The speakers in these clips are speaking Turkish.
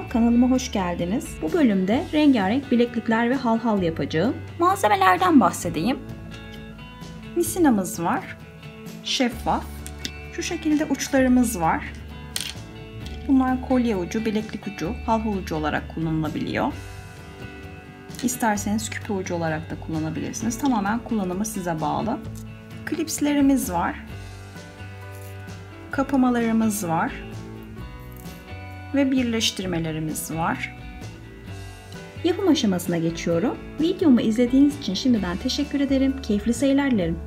Merhaba, kanalıma hoş geldiniz. Bu bölümde rengarenk bileklikler ve halhal yapacağım. Malzemelerden bahsedeyim. Misinamız var. Şeffaf. Şu şekilde uçlarımız var. Bunlar kolye ucu, bileklik ucu, halhal ucu olarak kullanılabiliyor. İsterseniz küpe ucu olarak da kullanabilirsiniz. Tamamen kullanımı size bağlı. Klipslerimiz var. Kapamalarımız var. Ve birleştirmelerimiz var. Yapım aşamasına geçiyorum. Videomu izlediğiniz için şimdiden teşekkür ederim. Keyifli seyirler dilerim.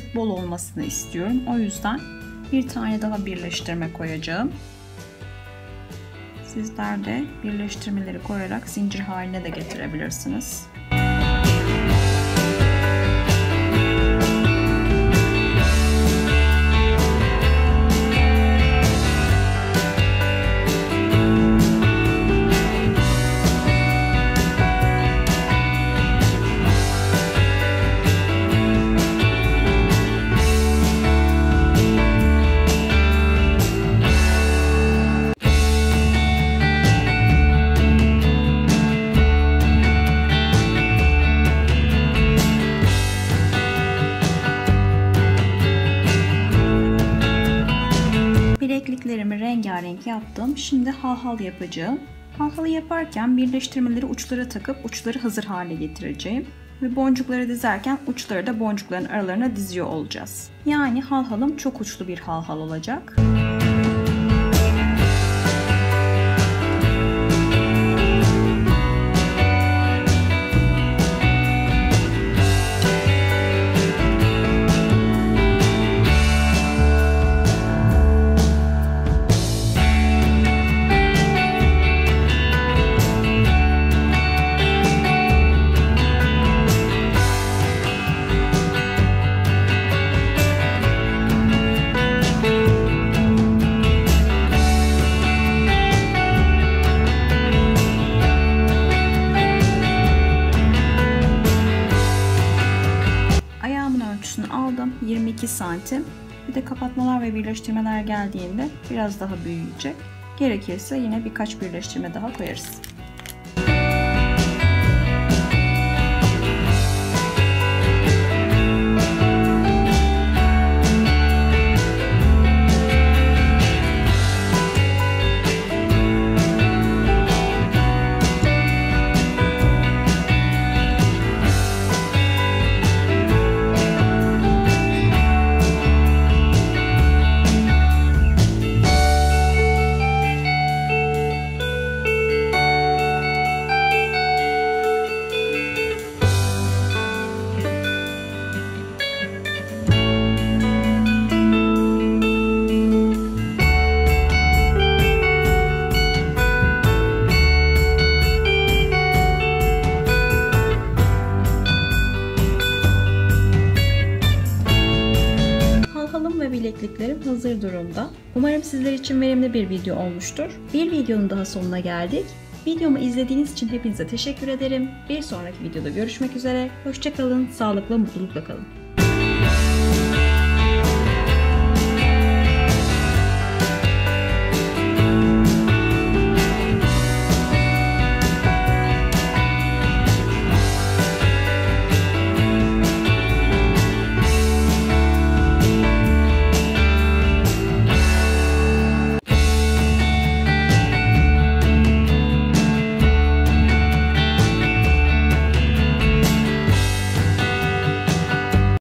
tık bol olmasını istiyorum. O yüzden bir tane daha birleştirme koyacağım. Sizler de birleştirmeleri koyarak zincir haline de getirebilirsiniz. Bilekliklerimi rengarenk yaptım. Şimdi halhal yapacağım. Halhalı yaparken birleştirmeleri uçlara takıp uçları hazır hale getireceğim. Ve boncukları dizerken uçları da boncukların aralarına diziyor olacağız. Yani halhalım çok uçlu bir halhal olacak. Aldım 22 santim. Bir de kapatmalar ve birleştirmeler geldiğinde biraz daha büyüyecek. Gerekirse yine birkaç birleştirme daha koyarız. Bilekliklerim hazır durumda. Umarım sizler için verimli bir video olmuştur. Bir videonun daha sonuna geldik. Videomu izlediğiniz için hepinize teşekkür ederim. Bir sonraki videoda görüşmek üzere. Hoşça kalın, sağlıkla, mutlulukla kalın.